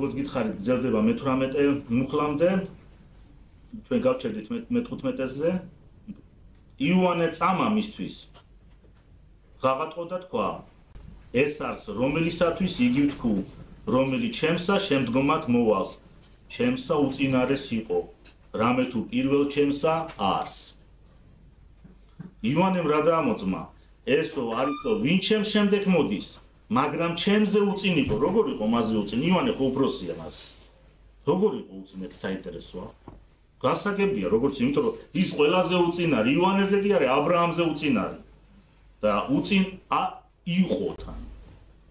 როგორც გითხარით, გრძელდება მე-18 მუხლამდე. ჩვენ გავჩერდით მე-15-ზე. იოანე წამა მისთვის ღაღატყო და თქვა: ეს არის რომელისათვის იგი ვთქუ, რომელიც ჩემსა შემდგომად მოვავს, ჩემსა უწინარეს იყო, რამე თუ პირველ ჩემსა არს. იოანემ რა დაამოწმა? ესო არისო, ვინ ჩემს შემდეგ მოდის, მაგრამ ჩემზე უწინ იყო. როგორ იყო მასზე უწინ? იოანე ხო უფროსია მას. როგორ იყო უწინ? საინტერესოა. გასაგებია, როგორც იმიტომ რომ ის ყველაზე უწინ არის, იოანეზე კი არის, აბრაამზე უწინ არის. და უწინ იყო თან.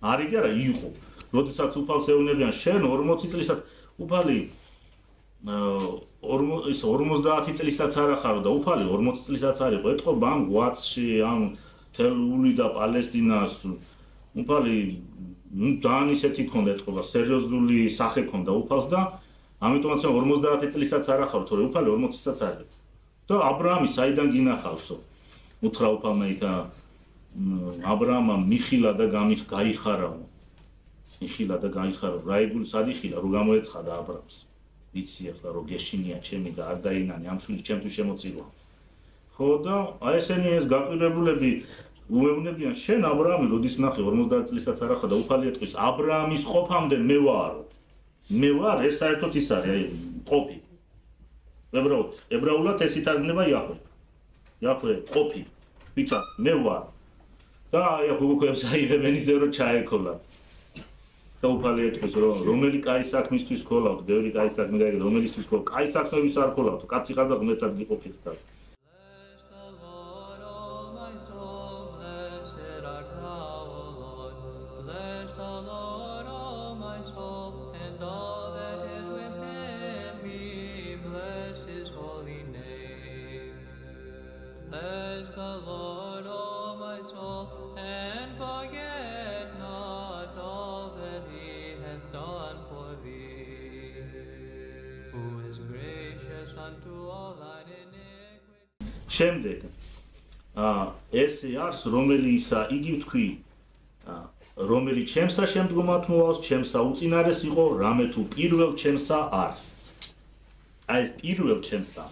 არის კი არა, იყო. როდესაც უფალს ეუბნებიან, შენ 40 წლისაც უფალი 50 წლისაც არ ახარო და უფალი 40 წლისაც არისო. ეთყობა ამ ღვაწში, ამ თელული და პალესტინას უფალი ძალიან ისეთი ქონდა ეთყობა, სერიოზული სახე ქონდა უფალს და ამიტომაც 50 წლისაც არ ახარო, თორე უფალი 40 წლისაც არის. და აბრაამი საიდან გინახავსო? უთხრა უფალმა იქა აბრაამა მიხილა და გაიხარავ. მიხილა და გაიხარავ. რა იგული სადიხილა, რომ გამოეცხადა აბრაამს. ვიცი ახლა რომ გეშინია ჩემი და არ დაინანი ამ შვილი ჩემთვის შემოწირვა. ხო და აი ესენი ეს გაყირებულები უეუბნებიან შენ აბრაამი როდის ნახე 50 წლისაც არ ახლა და უფალი ეტყვის აბრაამის ყოფამდე მე ვარო. მე ვარ ეს საერთოდ ის არის აი ყოფი. ებრაულად ეს ითარგმნება იაჰვე. იაჰვე ყოფი. ვიქა მე ვარ. და აი ხუგუქებს აიღებენ ისე რომ ჩაეკოლა. და უფალი ეტყვის რომ რომელი კაი საქმისთვის ქოლავთ, ბევრი კაი საქმე გაიგე, რომელისთვის ქოლავთ, კაი საქმეების არ ქოლავთ, კაცი ხარ და ღმერთად გიყოფით და შემდეგ ესე არის რომელისა იგი ვთქვი რომელიც ჩემსა შემდგომად მოვავს ჩემსა უწინარეს იყო რამე თუ პირველ ჩემსა არის აი ეს პირველ ჩემსა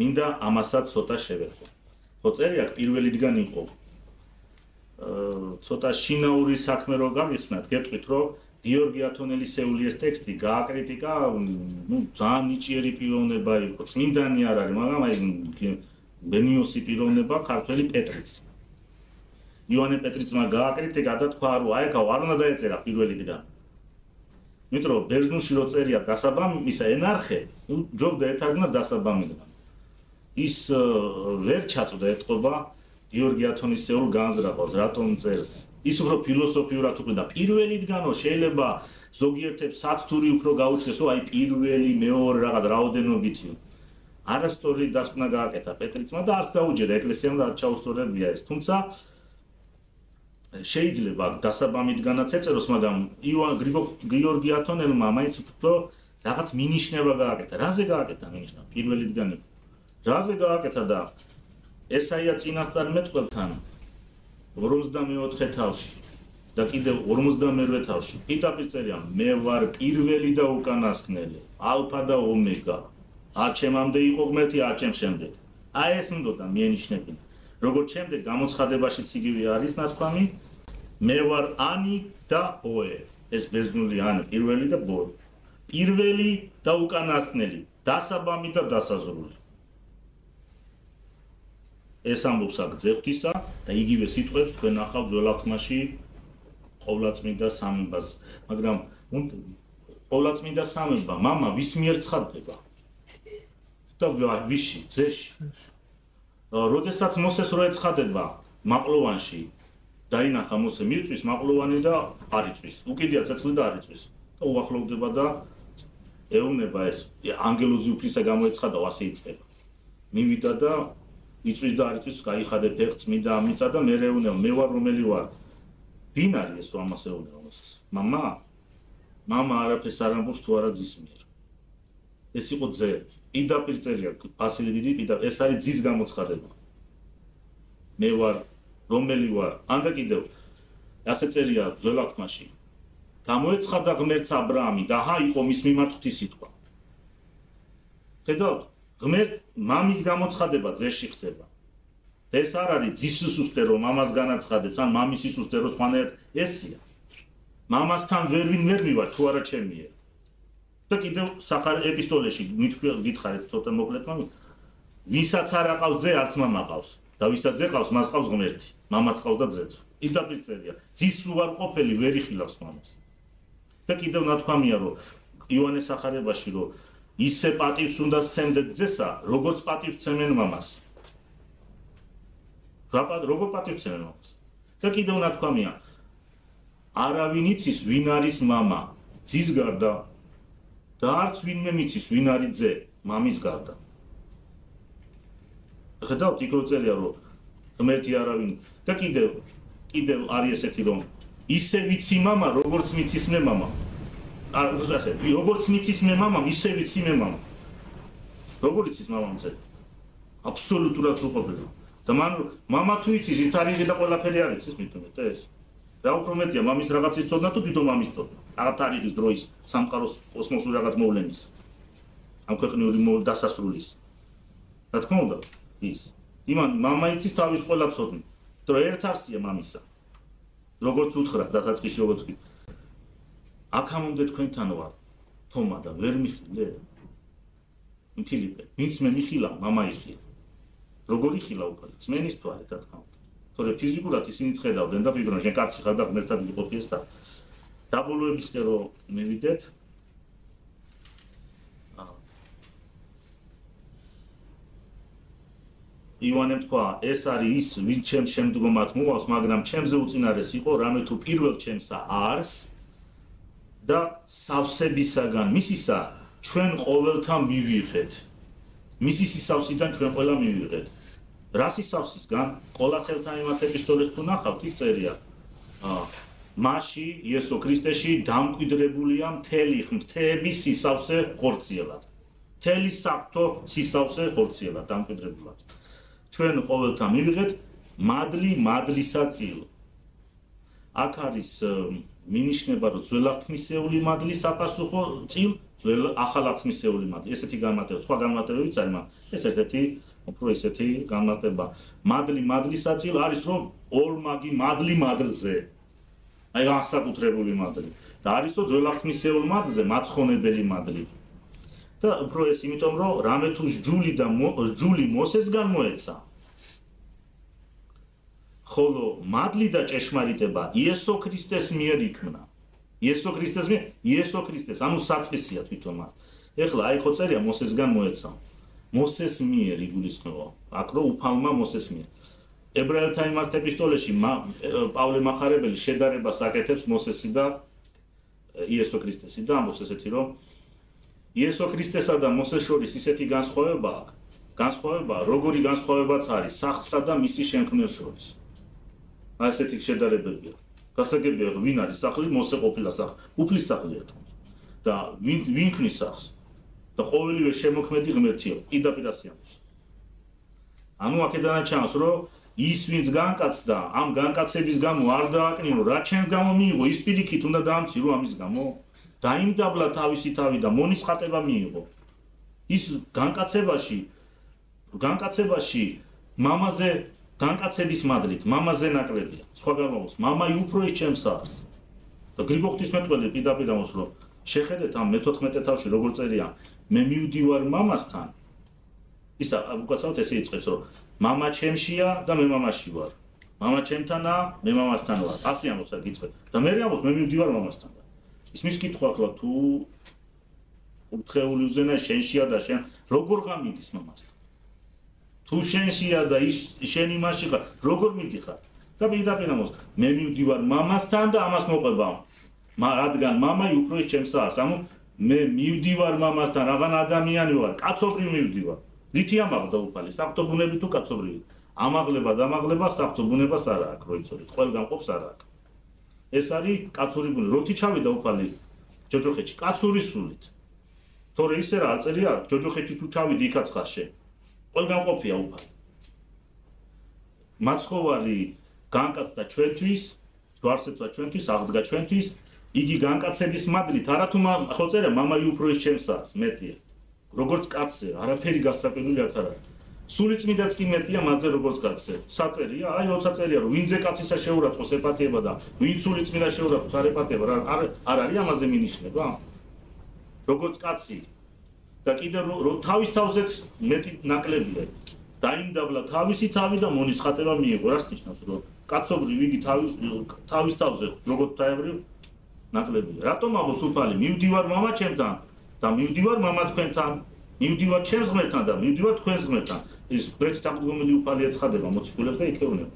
მინდა ამასაც ცოტა შევეხო ხო წერია პირველიდან იყო ცოტა შინაური საქმე რო გავიხსნათ გეტყვით რომ გიორგი ათონელისეულიეს ტექსტი გააკრიტიკა ნუ ძალიან ნიჭიერი პიროვნება იყო წმინდანი არ არის მაგრამ აი ბენიოსი პიროვნება ქართველი პეტრიც იოანე პეტრიცმა გააკრიტიკა და თქვა რომ აი კავ არ უნდა დაეწერა პირველიდან იმიტომ რომ ბერძნულში რო წერია დასაბამი ისა ენარხე ნუ ჯობდა ეთარგმნა დასაბამიდან ის ვერ ჩაწვდა ეთყობა გიორგი ათონისეულ განზრახვას რატომ წერს ის უფრო ფილოსოფიურად უყიდა პირველიდანო შეიძლება ზოგიერთებს სათთური უფრო გაუჩნდეს აი პირველი მეორე რაღაც რაოდენობითი არასწორი დასკვნა გააკეთა პეტრიცმა და არც დაუჯერა ეკლესიამ და არ ჩაუსწორებია ეს თუმცა შეიძლება დასაბამიდანაც ეწეროს მაგრამ გიორგი ათონელმა მაინც უფრო რაღაც მინიშნება გააკეთა რაზე გააკეთა მინიშნება პირველიდან რაზე გააკეთა და ესაია წინასწარმეტყველთან 54 თავში და კიდევ 52 თავში პირდაპირ წერია მე ვარ პირველი და უკანასკნელი ალფა და ომეგა არ ჩემამდე იყო ღმერთი არ ჩემს შემდეგ აი ეს უნდა მიანიშნებინა როგორც შემდეგ გამოცხადებაშიც იგივე არის ნათქვამი მე ვარ ანი და ოე ეს ბერძნული ანი პირველი და ბოე პირველი და უკანასკნელი დასაბამი და დასაზრული ეს ამბობს აქ ძევთისა და იგივე სიტყვებს თქვენ ახავთ ძველ აღთქმაში ყოვლადწმიდა სამებას მაგრამ ყოვლადწმიდა სამება მამა ვის მიერ ცხადდება და ვიში ძეში როდესაც მოსეს რო ეცხადება მაყლოვანში დაინახა მოსე მიწვის მაყლოვანი და არ იწვის უკიდია ცეცხლი და არ იწვის და უახლოვდება და ეუბნება ეს ანგელოზი უფლისა გამოეცხადა ასე იწყება მივიდა და იწვის და არ იწვის გაიხადე ფეხწმიდა ამიცა და მე ეუბნება მე ვარ რომელი ვარ ვინ არის ეს ამას ეუბნება მოსეს მამა არაფერს არ ამბობს თუ არა ძის მიერ ეს იყო ძე პირდაპირ წერია ბასილი დიდი პირდაპირ ეს არის ძის გამოცხადება მე ვარ რომელი ვარ ანდა კიდევ ასე წერია ძველ აღთქმაში გამოეცხადა ღმერთს აბრაამი და აჰა იყო მის მიმართ ღვთისმსიტყვა. ხედავთ, ღმერთ მამის გამოცხადება ძეში ხდება. ეს არ არის ძის სისუსტე რომ მამას განაცხადებს, ან მამის სისუსტე რომ სხვანაირად ესია. მამასთან ვინ ვერ მივარ თუ არა ჩემია. და კიდევ სახარ ეპისტოლეში გითხარით ცოტა მოკლედ, მაგრამ ვისაც არ აყავს ძე, არც მამა ყავს. და ვისაც ძე ყავს, მას ყავს ღმერთი. მამაც ყავს და ძეც. პირდაპირ წერია. ძის უარყოფელი ვერ იხილავს მამას. და კიდევ ნათქვამია რომ იოანეს სახარებაში რომ ისე პატივს უნდა სცემდეთ ძესა, როგორც პატივს სცემენ მამას. როგორ პატივს სცემენ მამას? და კიდევ ნათქვამია არავინ იცის ვინ არის მამა ძის გარდა და არც ვინმე მიცის ვინ არის ძე მამის გარდა. ხედავთ იქ რო წერია რომ ღმერთი არავინ და კიდევ არის ესეთი რომ ისე ვიცი მამა როგორც მიცის მე მამა. ასე როგორც მიცის მე მამამ ისე ვიცი მე მამა. როგორ იცის მამამ ძე? აბსოლუტურად სრულყოფილი. და მან მამა თუ იცის ის თარიღი და ყველაფერი არ იცის მithumet ეს. რა უფრო მეტია მამის რაღაცის ცოდნა თუ თვითონ მამის ცოდნა. რაღაც თარიღის დროის სამყაროს კოსმოსური რაღაც მოვლენის. ამ ქვეყნიური დასასრულის. რა თქმა უნდა ის. იმან მამა იცის თავის ყველა ცოდნა. დრო ერთ არსია მამისა. როგორც უთხრა დასაწყისში როგორც კი. აქამდე თქვენთან ვარ. თომა და ვერ მიხილე. ფილიპე, ვინც მე მიხილა, მამა იხილა. როგორი ხილა უკვე წმენის თვალით რა თქმა უნდა. თორე ფიზიკურად ისინი ხედავდნენ და ფიქრობდნენ, შენ კაცი ხარ და ღმერთად იყოფიეს და დაბოლოებისკენ რომ მივიდეთ. იოანემ თქვა, ეს არის ის, ვინც ჩემს შემდგომად მოყავს, მაგრამ ჩემზე უწინარეს იყო, რამე თუ პირველ ჩემსა არს და სავსებისაგან მისისა ჩვენ ყოველთან მივიღეთ. მისი სისავსიდან ჩვენ ყველა მივიღეთ. რა სისავსისგან? კოლასელთან მიმართ ეპისტოლეს თუ ნახავთ, იქ წერია. მასში, იესო ქრისტეში დამკვიდრებულია მთელი ღმრთების სისავსე ხორციელად. მთელი საფრთხო სისავსე ხორციელად დამკვიდრებულად. ჩვენ ყოველთან მივიღეთ მადლისა წილ. აქ არის მინიშნება, რომ ძველაღთმისეული მადლის საპასუხო წილ, ახალაღთმისეული მადლი. ესეთი განმარტება, სხვა განმარტებებიც არის, მაგრამ ეს ერთ-ერთი უფრო ესეთი განმარტება. მადლისა წილ არის, რომ ორმაგი მადლზე. აი განსაკუთრებული მადლი. და არის, რომ ძველაღთმისეულ მადლზე მაცხონებელი მადლი. და უფრო ეს იმიტომ, რომ რამე თუ ჯული მოსესგან მოეცა. ხოლო მადლი და ჭეშმარიტება იესო ქრისტეს მიერ იქმნა. იესო ქრისტეს, ანუ საწყისია თვითონ მათ. ეხლა აი ხო წერია მოსესგან მოეცა. მოსეს მიერ იგულისხმება. აქ რო უფალმა მოსეს მიერ. ებრაელთა მიმართ ეპისტოლეში პავლე მახარებელი შედარებას აკეთებს მოსესი და იესო ქრისტესი და ამბობს ესეთი რომ იესო ქრისტესა და მოსეს შორის ისეთი განსხვავება აქვს. განსხვავება, როგორი განსხვავებაც არის სახლსა და მისი შემქმნელს შორის. აი ესეთი შედარებებია. გასაგებია ვინ არის სახლი, მოსე ყოფილა სახლი, უფლის სახლია თქოს. და ვინ ქმნის სახლს? და ყოველივე შემოქმედი ღმერთია, პირდაპირ ამბობს. ანუ აქედანაც ჩანს, რომ ის ვინც განკაცდა, ამ განკაცების გამო არ დააკნინო, რა ჩემს გამო მიიღო, ის პირიქით უნდა დაამცირო ამის გამო. დაიმდაბლა თავისი თავი და მონისხატება მიიღო. ის განკაცებაში მამაზე განკაცების მადლით, მამაზე ნაკლებია. სხვა გამოვოს, მამაი უფრო ის ჩემს არს. და გრიგოლ ღვთისმეტყველი პირდაპირ ამბობს, რომ შეხედეთ ამ მე-14 თავში როგორ წერია, მე მივდივარ მამასთან. ისა უკაცრავად ესე იწყებს, რომ მამა ჩემშია და მე მამაში ვარ. მამა ჩემთანაა, მე მამასთან ვარ. ასე ამბობს აქ იწყებს. და მე ამბობს, მე მივდივარ მამასთან. ისმის კითხვა ახლა თუ უთხეული უზენა შენშია და შენ როგორ გამიდის მამასთან? თუ შენშია და შენ იმაში ხარ, როგორ მიდიხარ? და პირდაპირ ამბობს, მე მივდივარ მამასთან და ამას მოყვება. რადგან მამაი უფრო ის ჩემს არს, ანუ მე მივდივარ მამასთან, რაღაც ადამიანი ვარ, კაცობრივ მივდივარ. რითი ამაღლდა უფალი, საფრთხო ბუნები თუ კაცობრივი? ამაღლება საფრთხო ბუნებას არა აქვს, რო იცოდეთ, ყველგან ყოფს არა აქვს. ეს არის კაცური ბუნება. როთი ჩავიდა უფალი ჯოჯოხეთში, კაცური სულით. თორე ისე რა წერია, ჯოჯოხეთში თუ ჩავიდი, იქაც ხარ შენ. ყველგან ყოფია უფალი. მაცხოვარი განკაცდა ჩვენთვის, ჯვარსეცვა ჩვენთვის, აღდგა ჩვენთვის იგი განკაცების მადლით არათუ ხო წერა მამაი უფრო ის ჩემსაა მეტია როგორც კაცზე არაფერი გასაკვირველი აქ არა სულიწმიდაც კი მეტია მათზე როგორც კაცზე საწერია აი 20 წერია რომ ვინზე კაცისა შეურაცხოს ეპათიება და ვინ სულიწმიდა შეურაცხოს არ ეპათიება არ არის ამაზე მინიშნება როგორც კაცი და კიდე რომ თავის თავზეც მეტი ნაკლებია დაიმდაბლა თავისი თავი და მონისხატება მიიღო რას ნიშნავს რომ კაცობრივ იგი თავის თავზე როგორც დაებრივ ნაკლებია რატომ ამბობს უფალი მივდივარ მამა ჩემთან და მივდივარ მამა თქვენთან მივდივარ ჩემს ღმერთთან და მივდივარ თქვენს ღმერთთან ის გვერდით აღდგომილი უფალი ეცხადება მოციქულებს და იქეუნება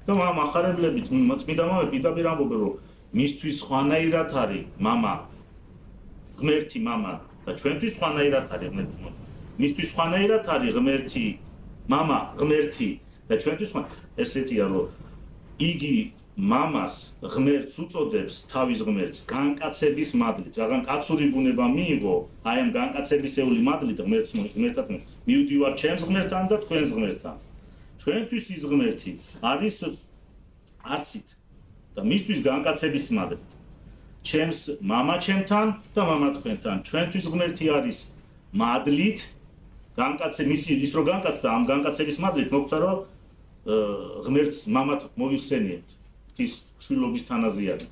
და ახარებლებიც წმინდა მამები პირდაპირ ამბობენ რომ მისთვის ხვანაირად არის მამა ღმერთი მამა და ჩვენთვის ხვანაირად არის ღმერთი მისთვის ხვანაირად არის ღმერთი მამა ღმერთი და ჩვენთვის ესეთია რომ იგი მამას ღმერთს უწოდებს თავის ღმერთს განკაცების მადლით რადგან კაცური ბუნება მიიღო აი ამ განკაცებისეული მადლით ღმერთთან მივდივარ ჩემს ღმერთთან და თქვენს ღმერთთან ჩვენთვის ის ღმერთი არის არცით და მისთვის განკაცების მადლით ჩემს მამა ჩემთან და მამა თქვენთან ჩვენთვის ღმერთი არის მადლით განკაცების ის რო განკაცდა ამ განკაცების მადლით მოგწა რომ ღმერთს მამად მოიხსენიებთ ის შვილობის თანაზიანი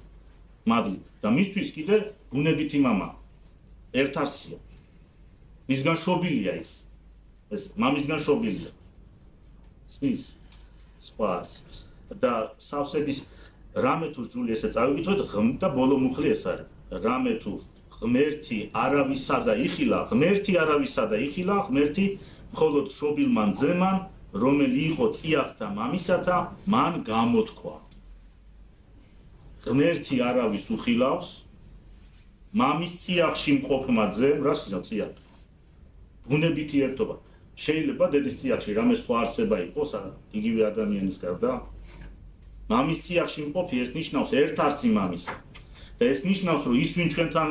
მადლით და მისთვის კიდე ბუნებითი მამა ერთარსია მისგან შობილია ეს მამისგან შობილია ის სხვა და სავსების რამე თუ ჯული ესე წავიკითხოთ და ბოლო მუხლი ეს არის რამე თუ ღმერთი არავისადა იხილა ღმერთი მხოლოდ შობილმა ძემან რომელი იყო წიაღთა მამისათა მან გამოთქვა ღმერთი არავის უხილავს მამის წიაღში მყოფმა ძემ რას იზამ წიაღ ბუნებითი ერთობა შეიძლება დედის წიაღში რამე სხვა არსება იყოს არა იგივე ადამიანის გარდა მამის წიაღში მყოფი ეს ნიშნავს ერთ არსი მამისა და ეს ნიშნავს რომ ის ვინ ჩვენთან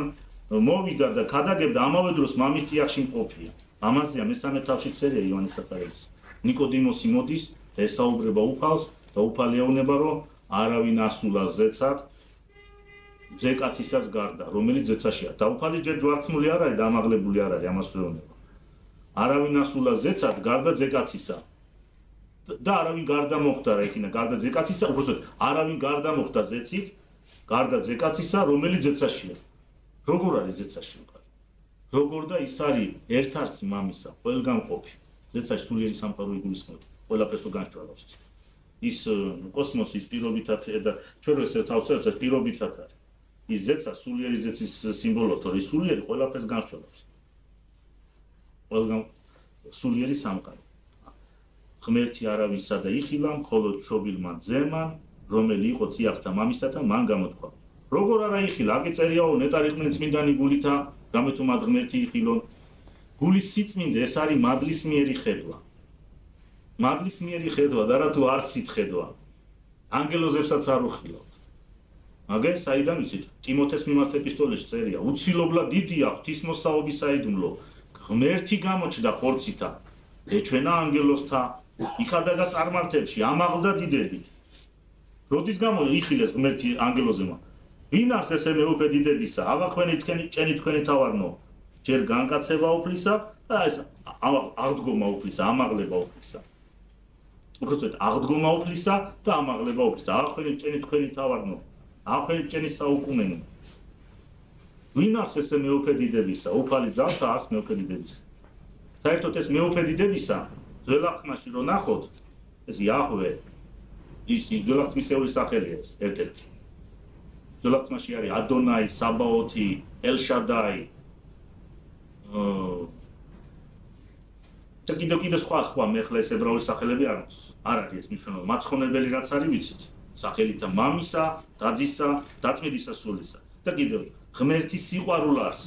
მოვიდა და ქადაგებდა ამავე დროს მამის წიაღში მყოფია ამაზეა მესამე თავში წერია იოანეს სახარების ნიკოდიმოსი მოდის და ესაუბრება უფალს და უფალი ეუბნება რომ არავინ ასულა ზეცად ძეკაცისას გარდა რომელიც ზეცაშია და უფალი ჯერ ჯვარცმული არ არის და ამაღლებული არ არის ამას ეუბნება არავინ ასულა ზეცად გარდა ძეკაცისა და არავინ გარდა მოხდა რა იქინა გარდა ძეკაცისა უბრალოდ არავინ გარდა მოხდა ზეცით გარდა ძეკაცისა რომელიც ზეცაშია როგორ არის ზეცაში უფალი როგორ და ის არის ერთარსი მამისა ყველგან ყოფი ზეცაში სულიერი სამყარო იგულისხმება ყველაფერს განსჭვალავს ის კოსმოსის პირობითად და ჩვენ რო ესე თავსებს ეს პირობითად არის ის ზეცა სულიერი ზეცის სიმბოლოა თორე სულიერი ყველაფერს განსჭვალავს ყველგან სულიერი სამყარო ღმერთი არავისადა იხილა მხოლოდ შობილმა ძემან რომელი იყო წიაღთა მამისათა მან გამოთქვა როგორ არა იხილა აქ წერიაო ნეტარიყვნენ წმინდანი გულითა რამე თუ მათ ღმერთი იხილონ გულის სიწმინდე ეს არის მადლისმიერი ხედვა მადლისმიერი ხედვა და რა თუ არსით ხედვა ანგელოზებსაც არ უხილავთ მაგერ საიდან ვიცით ტიმოთეს მიმართ ეპისტოლეში წერია უცილობლა დიდია ღვთისმოსაობის საიდუმლო ღმერთი გამოჩნდა ხორცითა ეჩვენა ანგელოზთა იქადაგა წარმართებში ამაღლდა დიდებით როდის გამოიხილეს ღმერთი ანგელოზებმა ვინ არის ესე მეუფე დიდებისა აღახვენი ჭენი თქვენი თავარნო ჯერ განკაცება უფლისა და ეს აღდგომა უფლისა ამაღლება უფლისა უბრალოდ აღდგომა უფლისა და ამაღლება უფლისა აღახვენი ჭენი თქვენი თავარნო აღახვენი ჭენი საუკუნენი ვინ არის ესე მეუფე დიდებისა უფალი ძალთა არის მეუფე დიდებისა საერთოდ ეს მეუფე დიდებისა ძველახტმაში რო ნახოთ ეს იაჰვე ის ძველახტმისეული სახელია ეს ერთ-ერთი ძველახტმაში არის ადონაი საბაოთი ელშადაი და კიდე სხვა მეხლა ეს ებრაული სახელები არ არის ეს მნიშვნელობა მაცხონებელი რაც არის ვიცით სახელითა მამისა დაძისა დაწმიდისა სულისა და კიდევ ღმერთის სიყვარულას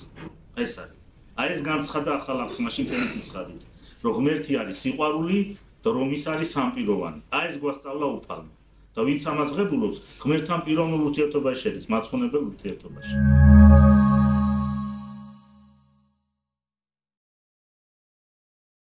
ეს არის აი ეს განცხადა ახალ აღთქმაში მთელი სიცხადით რომ ღმერთი არის სიყვარული და რომ ის არის სამპიროვანი აი ეს გვასწავლა უფალმა და ვინც ამას ღებულობს ღმერთთან პიროვნულ ურთიერთობაში შედის მაცხონებელ ურთიერთობაში